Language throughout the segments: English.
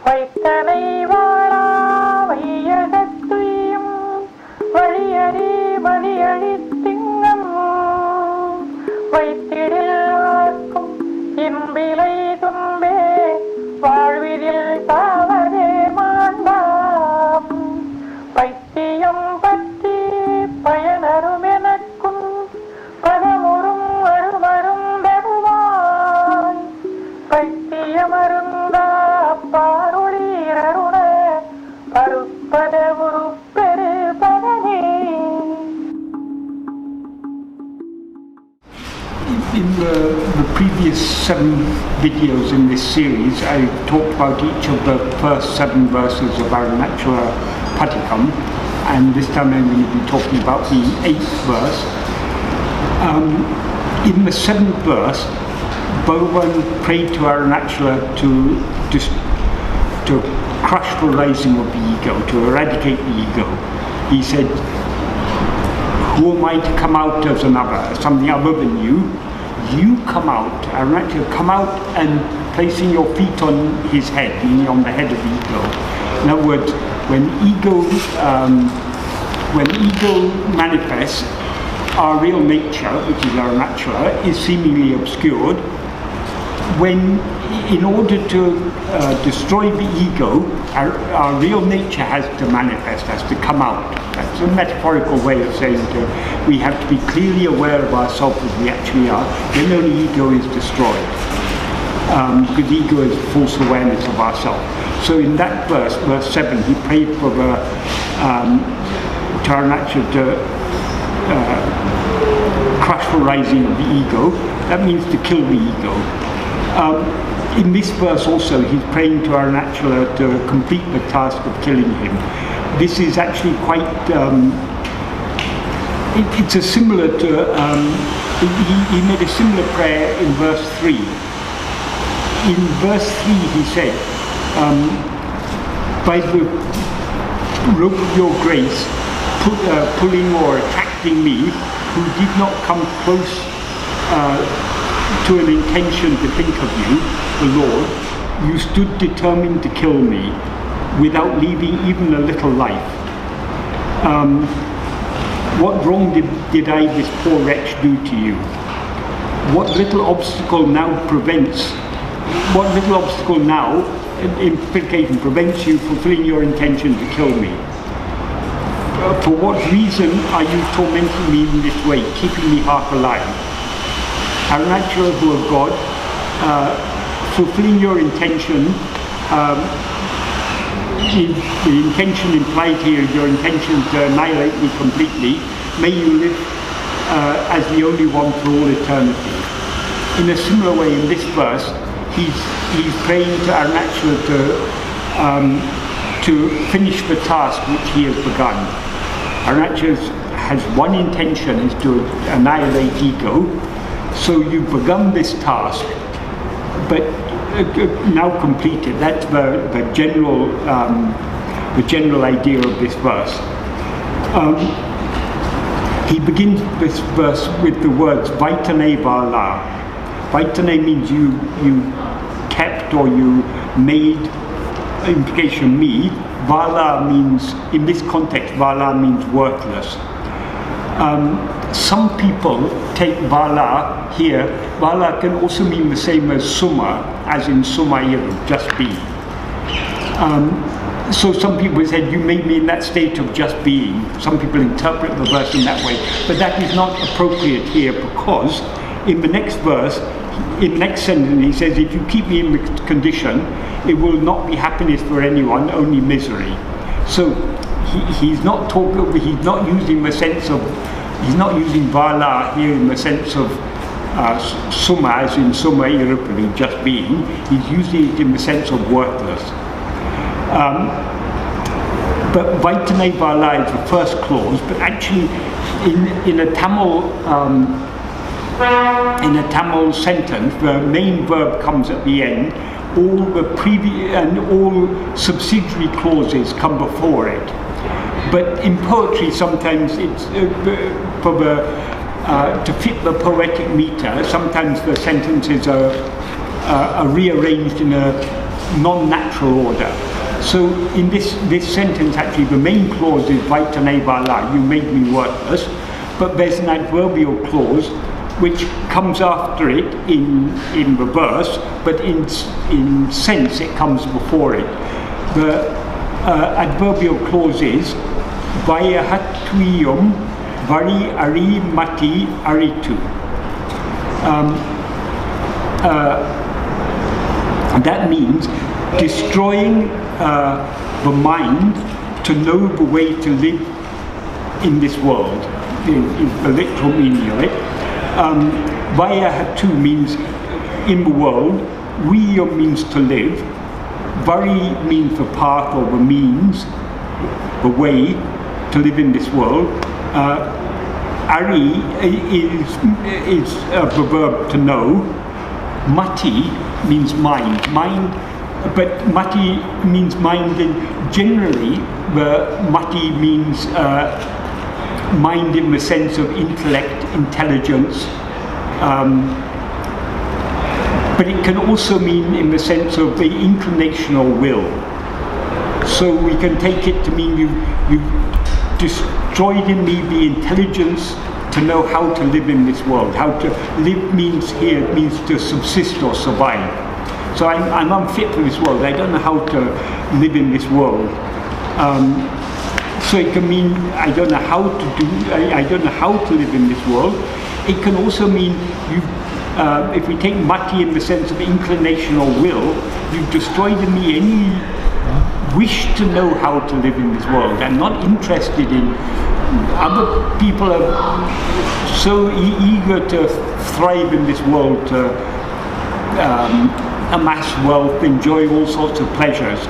vaittaணai vāழā vaiyahat tuyyum vaழியறி வழியழி திṅṅaṉ vaittiḍil lārkkum miṉbilai tuṉbē vaṛ்விதிள் cāvadē māṇbām paittiயம் பற்றி பயனறு meṉakkuண் padamuṟும் marumarun daruڵvāy paittiya marundāp pāroḻi raruṇa paruppata vuruppeṟu padamuṟu. In the previous 7 videos in this series, I talked about each of the first 7 verses of Arunachala Padigam, and this time I'm going to be talking about the 8th verse. In the 7th verse, Bhagavan prayed to Arunachala to crush the rising of the ego, to eradicate the ego. He said, "Who am I to come out as another, something other than you? You come out, Arunachala, come out and placing your feet on his head, meaning on the head of the ego." In other words, when ego manifests, our real nature, which is Arunachala, is seemingly obscured. When, in order to destroy the ego, our real nature has to manifest, has to come out. That's a metaphorical way of saying we have to be clearly aware of ourselves as we actually are. Then only ego is destroyed, because ego is false awareness of ourselves. So in that verse, verse 7, he prayed for to Arunachala to crush the rising of the ego. That means to kill the ego. In this verse also, he's praying to Arunachala to complete the task of killing him. This is actually quite, it's a similar to, he made a similar prayer in verse 3. In verse 3 he said, "By the rope of your grace, pulling or attracting me, who did not come close to an intention to think of you, the Lord, you stood determined to kill me without leaving even a little life. What wrong did I, this poor wretch, do to you? What little obstacle now, implication prevents you fulfilling your intention to kill me? For what reason are you tormenting me in this way, keeping me half alive? Arunachala, who of God, fulfilling your intention, the intention implied here, your intention to annihilate me completely, may you live as the only one for all eternity." In a similar way, in this verse, he's praying to Arunachala to finish the task which he has begun. Arunachala has one intention, is to annihilate ego. So you've begun this task, but now completed. That's the general idea of this verse. He begins this verse with the words vaittaṉai vāḷā. Vaittaṉai means you kept or you made, implication me. Vāḷā means, in this context, vāḷā means worthless. Some people take vāḷā here. Vāḷā can also mean the same as summa, as in sumairu, just be. So some people said, you made me in that state of just being. Some people interpret the verse in that way, but that is not appropriate here, because in the next verse, in the next sentence, he says, if you keep me in the condition, it will not be happiness for anyone, only misery. So he's not using the sense of, he's not using vāḷā here in the sense of summa, as in summa irupali, just being. He's using it in the sense of worthless. But vaittaṉai vāḷā is the first clause, but actually in a Tamil sentence, the main verb comes at the end. All the previous and all subsidiary clauses come before it. But in poetry, sometimes it's to fit the poetic meter. Sometimes the sentences are are rearranged in a non-natural order. So in this sentence, actually, the main clause is vaittaṉai vāḷā, you made me worthless, but there's an adverbial clause which comes after it in the verse, but in sense it comes before it. The adverbial clause is vaiyahat tuyyum vaṛiyaṟi matiyaṛitu. That means destroying the mind to know the way to live in this world, is the literal meaning of it. Vaiyahat means in the world, tuyyum means to live, vaṛi means the path or the means, the way to live in this world. Ari is the verb to know. Mati means mind. But mati means mind, and generally the mati means mind in the sense of intellect, intelligence, but it can also mean in the sense of the inclination or will. So we can take it to mean you've destroyed in me the intelligence to know how to live in this world. How to live means to subsist or survive. So I'm unfit for this world. I don't know how to live in this world. So it can mean I don't know how to live in this world. It can also mean if we take mati in the sense of inclination or will, you've destroyed in me any wish to know how to live in this world. I'm not interested in other people are so eager to thrive in this world, to amass wealth, enjoy all sorts of pleasures.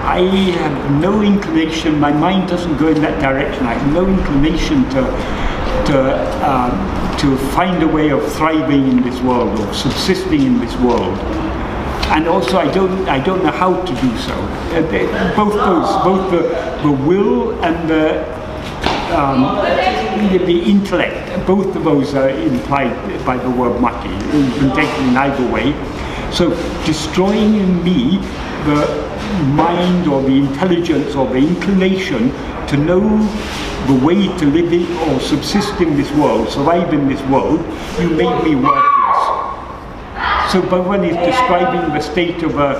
I have no inclination, my mind doesn't go in that direction. I have no inclination to find a way of thriving in this world or subsisting in this world. And also I don't know how to do so. Both the will and the intellect, both of those are implied by the word mati. You can take it in either way. So destroying in me the mind or the intelligence or the inclination to know the way to live in or subsist in this world, survive in this world, you made me worthless. So Bhagavan is describing the state of a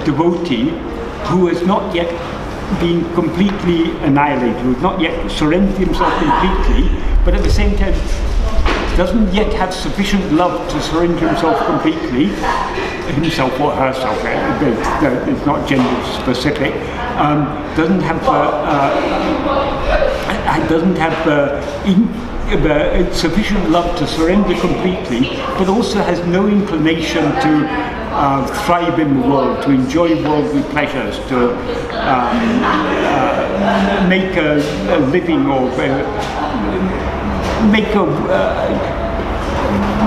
devotee who has not yet been completely annihilated, who has not yet surrendered himself completely, but at the same time doesn't yet have sufficient love to surrender himself completely, himself or herself, it's not gender specific, doesn't have sufficient love to surrender completely, but also has no inclination to thrive in the world, to enjoy worldly pleasures, to make a living or make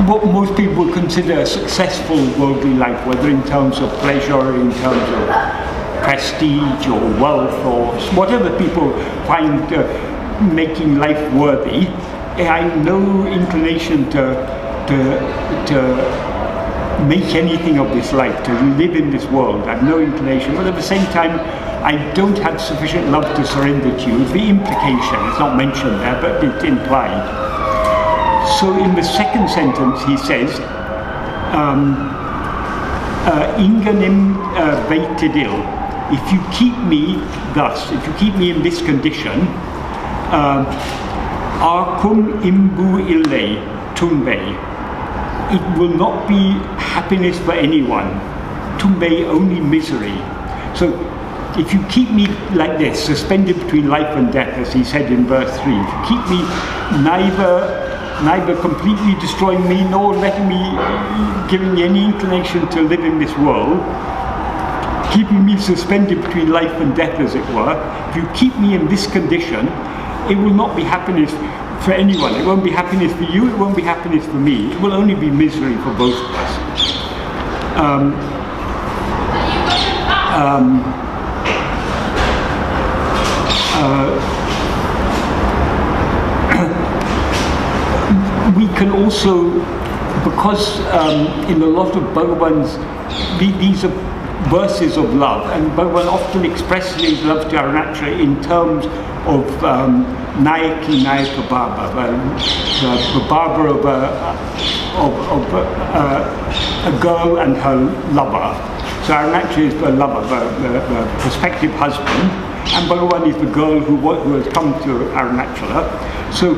what most people would consider a successful worldly life, whether in terms of pleasure, or in terms of prestige or wealth or whatever people find making life worthy. I have no inclination to make anything of this life, to live in this world. I have no inclination, but at the same time I don't have sufficient love to surrender to you. The implication, it's not mentioned there, but it's implied. So in the second sentence he says, tiṅṅgaṉ vaittiḍi, if you keep me thus, if you keep me in this condition, miṇbilai tuṉbē, it will not be happiness for anyone. Tuṇbē, only misery. So if you keep me like this, suspended between life and death, as he said in verse 3, if you keep me neither completely destroying me nor letting me, giving me any inclination to live in this world, keeping me suspended between life and death, as it were, if you keep me in this condition, it will not be happiness for anyone. It won't be happiness for you, it won't be happiness for me. It will only be misery for both of us. We can also because in a lot of Bhagavan's, these are verses of love, and Bhagavan often expresses his love to Arunachala in terms of Nayaki Nayaka Baba, the Baba of a girl and her lover. So Arunachala is the lover, the prospective husband, and Bhagavan is the girl who has come to Arunachala. So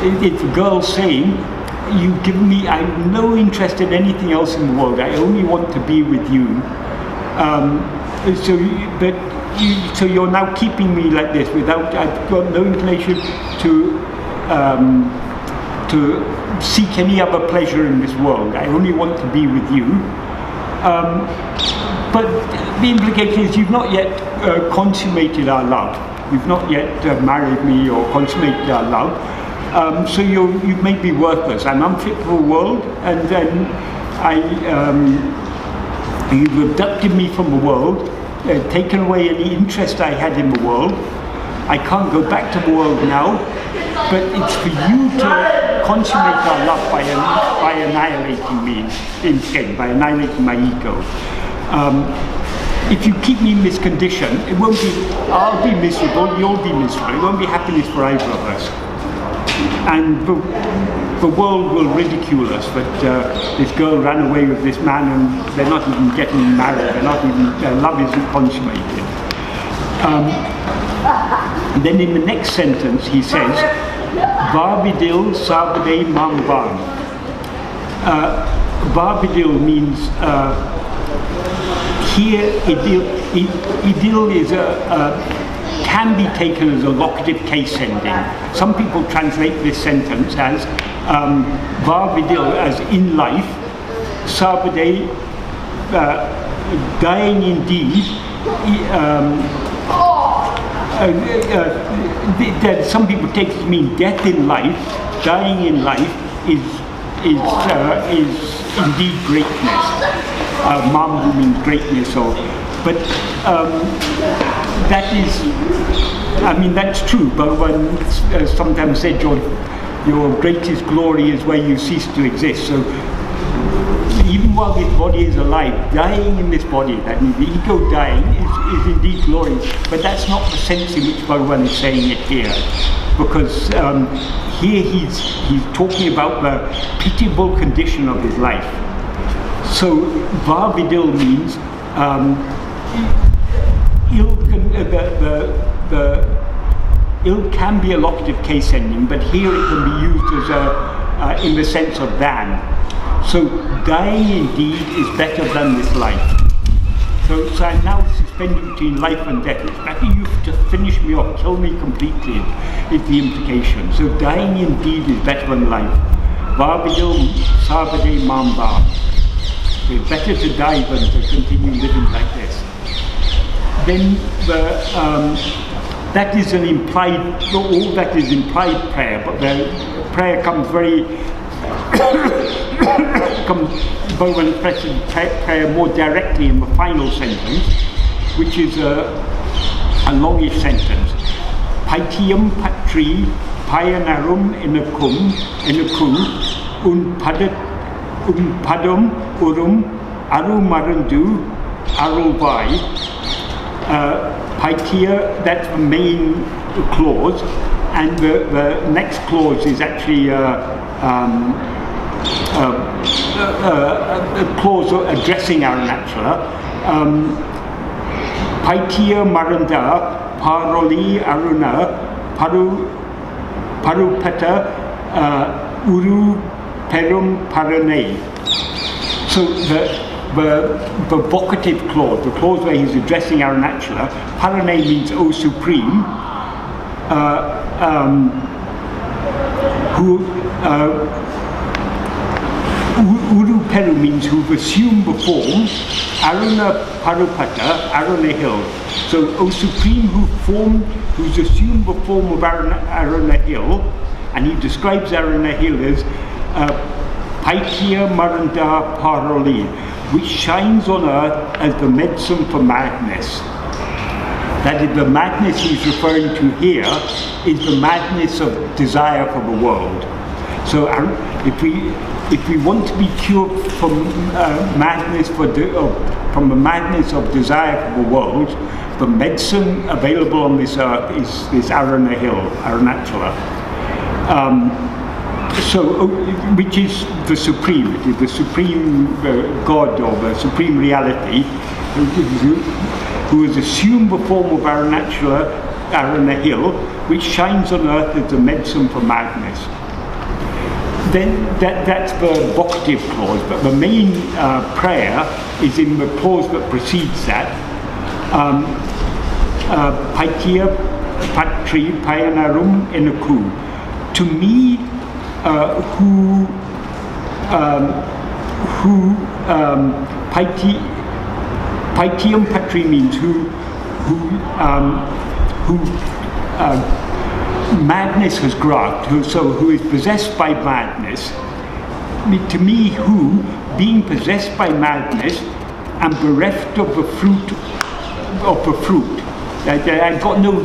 it's the girl saying, "You've given me, I have no interest in anything else in the world. I only want to be with you. So you're now keeping me like this without, I've got no inclination to seek any other pleasure in this world. I only want to be with you." But the implication is you've not yet consummated our love. You've not yet married me or consummated our love. So you may be worthless. I'm unfit for the world, and then you've abducted me from the world, taken away any interest I had in the world. I can't go back to the world now, but it's for you to consummate our love by annihilating me instead, by annihilating my ego. If you keep me in this condition, it won't be, I'll be miserable, you'll be miserable. It won't be happiness for either of us. And the world will ridicule us that this girl ran away with this man and they're not even getting married, their love isn't consummated. Then in the next sentence he says, vāṛvidiṛ cāvadē māṇbām. Vāṛvidiṛ means here idil is can be taken as a locative case ending. Some people translate this sentence as vāṛvidiṛ as in life, cāvadē dying indeed. Some people take it to mean death in life, dying in life is indeed greatness. Māṇbām means greatness, but that is, that's true. Bhagavan sometimes said your greatest glory is where you cease to exist. So even while this body is alive, dying in this body, that means the ego dying, is indeed glory. But that's not the sense in which Bhagavan is saying it here. Because here he's talking about the pitiable condition of his life. So vāṛvidiṛ means the ill can be a locative case ending, but here it can be used as in the sense of than. So dying indeed is better than this life. So I'm now suspended between life and death. It's better you to finish me off, kill me completely, is the implication. So dying indeed is better than life. Vāṛvidiṛ cāvadē māṇbām. It's better to die than to continue living like this. Then that is an implied, all that is implied prayer, but the prayer comes very, Bhagavan expresses prayer more directly in the final sentence, which is a longish sentence. Paittiyam paṭṛī payaṉarum meṇakkuṉ padamuṟu marumarun daruḻvāy. Paittiya, that's the main clause, and the next clause is actually a clause addressing Arunachala. Paittiya marundāp pāroḻi raruṇa paruppata vuruppeṟu payaṉaṛu. So the vocative clause, the clause where he's addressing Arunachala, payaṉaṛu means O Supreme, vuruppeṟu means who've assumed the form, Aruna paruppata, Aruna hill. So O Supreme who's assumed the form of Aruna hill, and he describes Aruna hill as paittiya marundāp pāroḻi, which shines on earth as the medicine for madness. That is, the madness he's referring to here is the madness of desire for the world. So if we if we want to be cured from madness from the madness of desire for the world, the medicine available on this earth is this Arunachala. Which is the supreme. It is the supreme God or the supreme reality who has assumed the form of Arunachala, which shines on earth as the medicine for madness. Then that's the vocative clause, but the main prayer is in the clause that precedes that. Paittiya, paṭṛip, payaṉaṟu, meṉakkuṉ. To me, paittiyam paṭṛi means who madness has grasped, who is possessed by madness. To me, who, being possessed by madness and bereft of the fruit, I've got no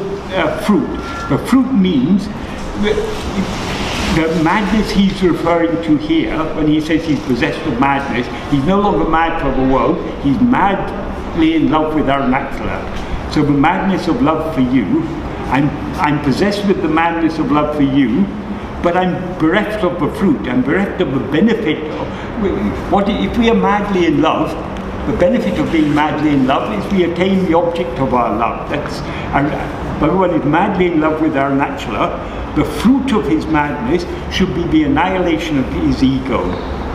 fruit. The fruit means the madness he's referring to here, when he says he's possessed of madness, he's no longer mad for the world, he's madly in love with Arunachala. So the madness of love for you, I'm possessed with the madness of love for you, but I'm bereft of the fruit, I'm bereft of the benefit of if we are madly in love, the benefit of being madly in love is we attain the object of our love. Bhagavan is madly in love with Arunachala. The fruit of his madness should be the annihilation of his ego.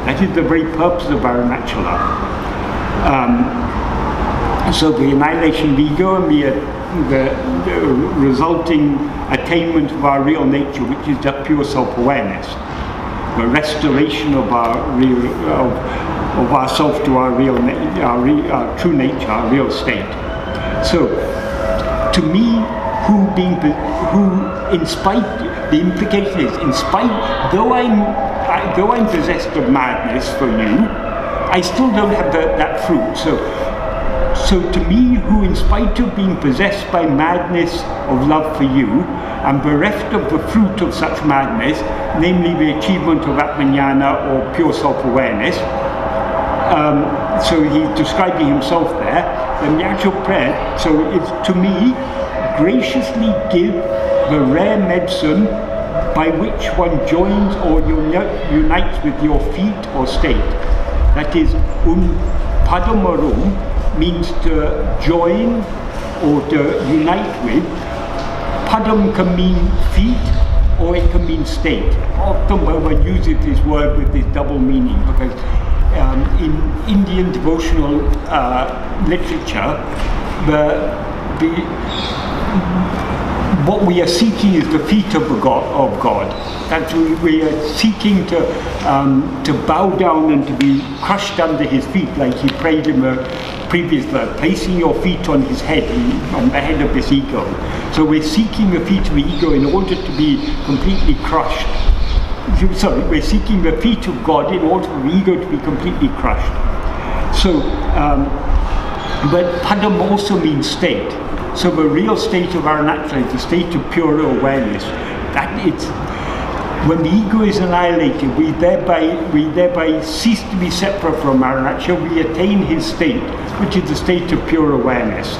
That is the very purpose of Arunachala. So the annihilation of ego and the resulting attainment of our real nature, which is just pure self-awareness. The restoration of our self to our real our true nature, our real state. So, to me, in spite, the implication is, in spite, though I'm possessed of madness for you, I still don't have that fruit. So to me, who in spite of being possessed by madness of love for you, am bereft of the fruit of such madness, namely the achievement of Atmajnana or pure self-awareness. So he's describing himself there. And the actual prayer, so it's to me, graciously give the rare medicine by which one joins or unites with your feet or state. That is, padamuṟu means to join or to unite with. Padam can mean feet or it can mean state. Often one uses this word with this double meaning because in Indian devotional literature, what we are seeking is the feet of God. That we are seeking to bow down and to be crushed under his feet, like he prayed in the previous verse, placing your feet on his head, on the head of this ego. So we're seeking the feet of the ego in order to be completely crushed. Sorry, we're seeking the feet of God in order for the ego to be completely crushed. So, but padam also means state. So the real state of Arunachala is the state of pure awareness. That it's when the ego is annihilated, we thereby cease to be separate from Arunachala. We attain his state, which is the state of pure awareness.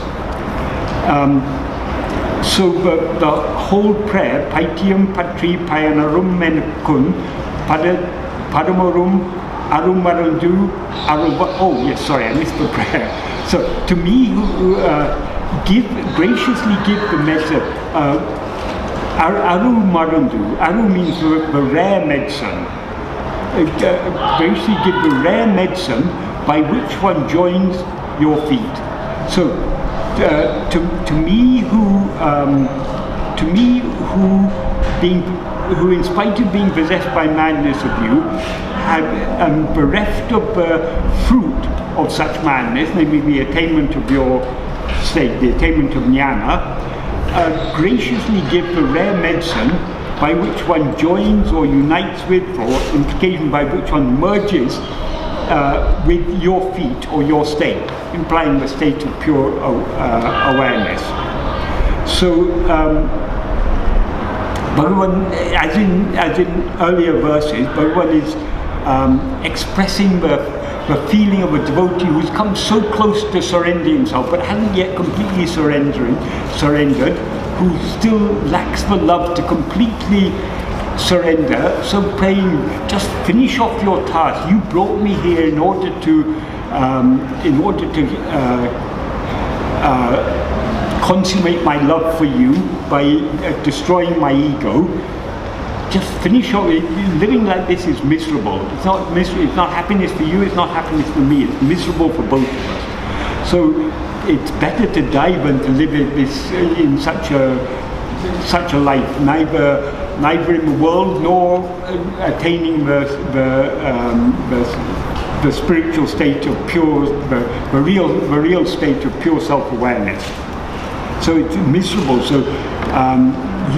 So the whole prayer, paittiyam, paṭṛip, payaṉarum, meṇakkuṉ, padamuṟu, arumarundāp, oh yes, sorry, I missed the prayer. So to me, graciously give the message. Aru means the rare medicine. Graciously give the rare medicine by which one joins your feet. So to me, who in spite of being possessed by madness of you, am bereft of the fruit of such madness, namely the attainment of your state, the attainment of jnana, graciously give the rare medicine by which one joins or unites with, or implication by which one merges with your feet or your state, implying the state of pure awareness. So Bhagavan, as in earlier verses, Bhagavan is expressing the feeling of a devotee who's come so close to surrender himself but hasn't yet completely surrendered, who still lacks the love to completely surrender. So praying, just finish off your task. You brought me here in order to consummate my love for you by destroying my ego. Just finish off. Living like this is miserable. It's not It's not happiness for you. It's not happiness for me. It's miserable for both of us. So it's better to die than to live in such a life. Neither in the world nor attaining the spiritual state of pure, the real state of pure self-awareness. So it's miserable. So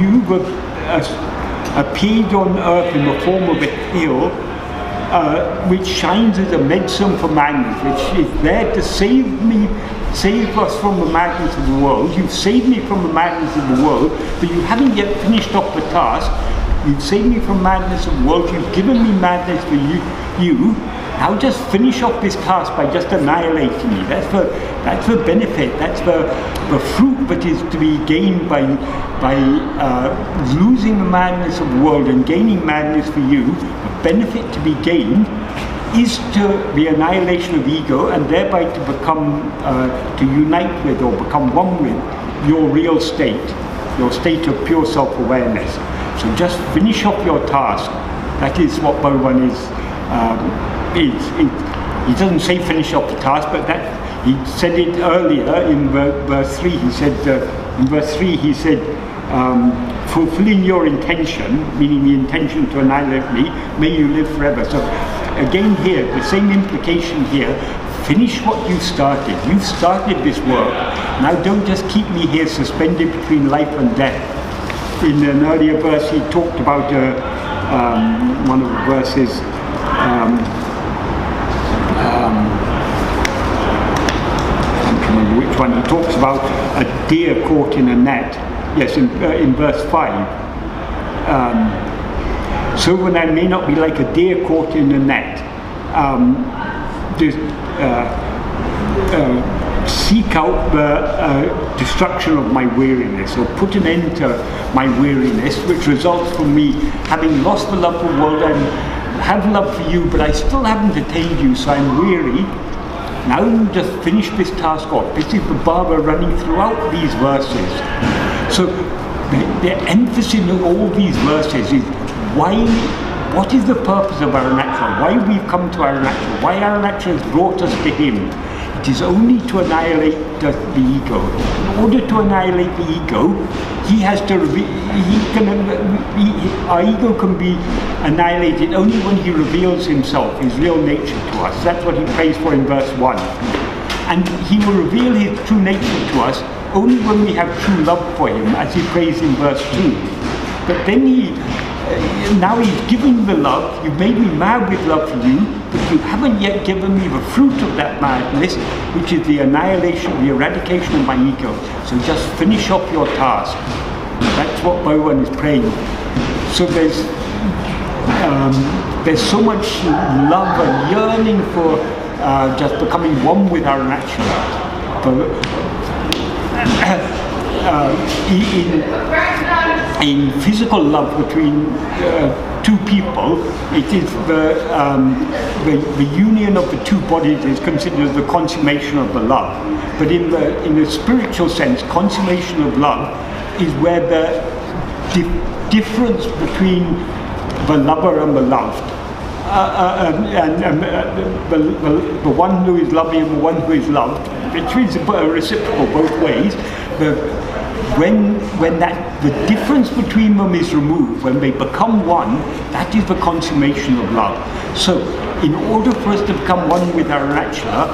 you were appeared on earth in the form of a hill, which shines as a medicine for madness, which is there to save us from the madness of the world. You've saved me from the madness of the world, but you haven't yet finished off the task. You've saved me from madness of the world. You've given me madness for you. Now just finish off this task by just annihilating me. That's the benefit. That's the fruit that is to be gained by losing the madness of the world and gaining madness for you. The benefit to be gained is the annihilation of ego, and thereby to become, to unite with or become one with your real state, your state of pure self-awareness. So just finish off your task. That is what Bhagavan is. He doesn't say finish off the task, but that he said it earlier in verse 3. He said, in verse 3 he said, fulfilling your intention, meaning the intention to annihilate me, may you live forever. So again here, the same implication here, finish what you've started. You've started this work. Now don't just keep me here suspended between life and death. In an earlier verse he talked about one of the verses, I can't remember which one. He talks about a deer caught in a net. Yes, in verse 5. So when I may not be like a deer caught in a net, seek out the destruction of my weariness, or put an end to my weariness, which results from me having lost the love for the world and have love for you, but I still haven't attained you, so I'm weary. Now just finish this task off. This is the Baba running throughout these verses. So the emphasis in all these verses is what is the purpose of Arunachala? Why we've come to Arunachala? Why Arunachala has brought us to him? It is only to annihilate the ego. In order to annihilate the ego, our ego can be annihilated only when he reveals himself, his real nature to us. That's what he prays for in verse 1. And he will reveal his true nature to us only when we have true love for him, as he prays in verse 2. But then now he's giving the love. You've made me mad with love for you, but you haven't yet given me the fruit of that madness, which is the annihilation, the eradication of my ego. So just finish off your task. That's what Bhagavan is praying. So there's so much love and yearning for just becoming one with Arunachala. In physical love between two people, it is the union of the two bodies is considered the consummation of the love. But in the spiritual sense, consummation of love is where the difference between the lover and the loved, the one who is loving and the one who is loved, which is reciprocal both ways. When the difference between them is removed, when they become one, that is the consummation of love. So, in order for us to become one with Arunachala,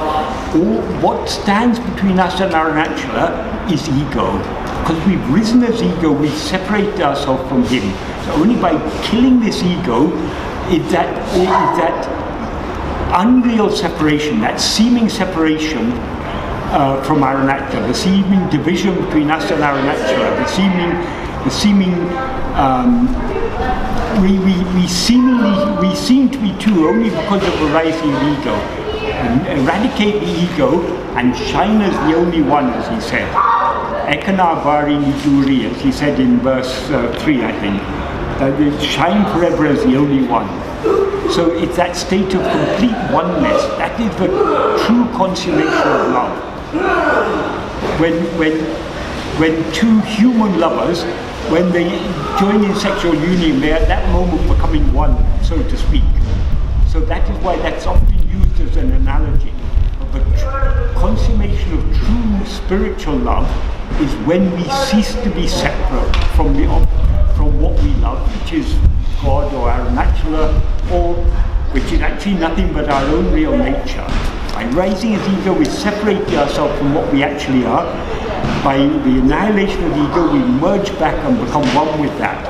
what stands between us and Arunachala is ego. Because we've risen as ego, we separate ourselves from him. So only by killing this ego is that unreal separation, that seeming separation from Arunachala, the seeming division between us and Arunachala, the seeming we seem to be two only because of the rising of ego. And eradicate the ego and shine as the only one, as he said. Ekana bari niduri, as he said in verse 3, I think. Shine forever as the only one. So it's that state of complete oneness. That is the true consummation of love. When two human lovers, when they join in sexual union, they're at that moment becoming one, so to speak. So that is why that's often used as an analogy of the consummation of true spiritual love is when we cease to be separate from what we love, which is God or Arunachala, or which is actually nothing but our own real nature. By rising as ego, we separate ourselves from what we actually are. By the annihilation of ego, we merge back and become one with that.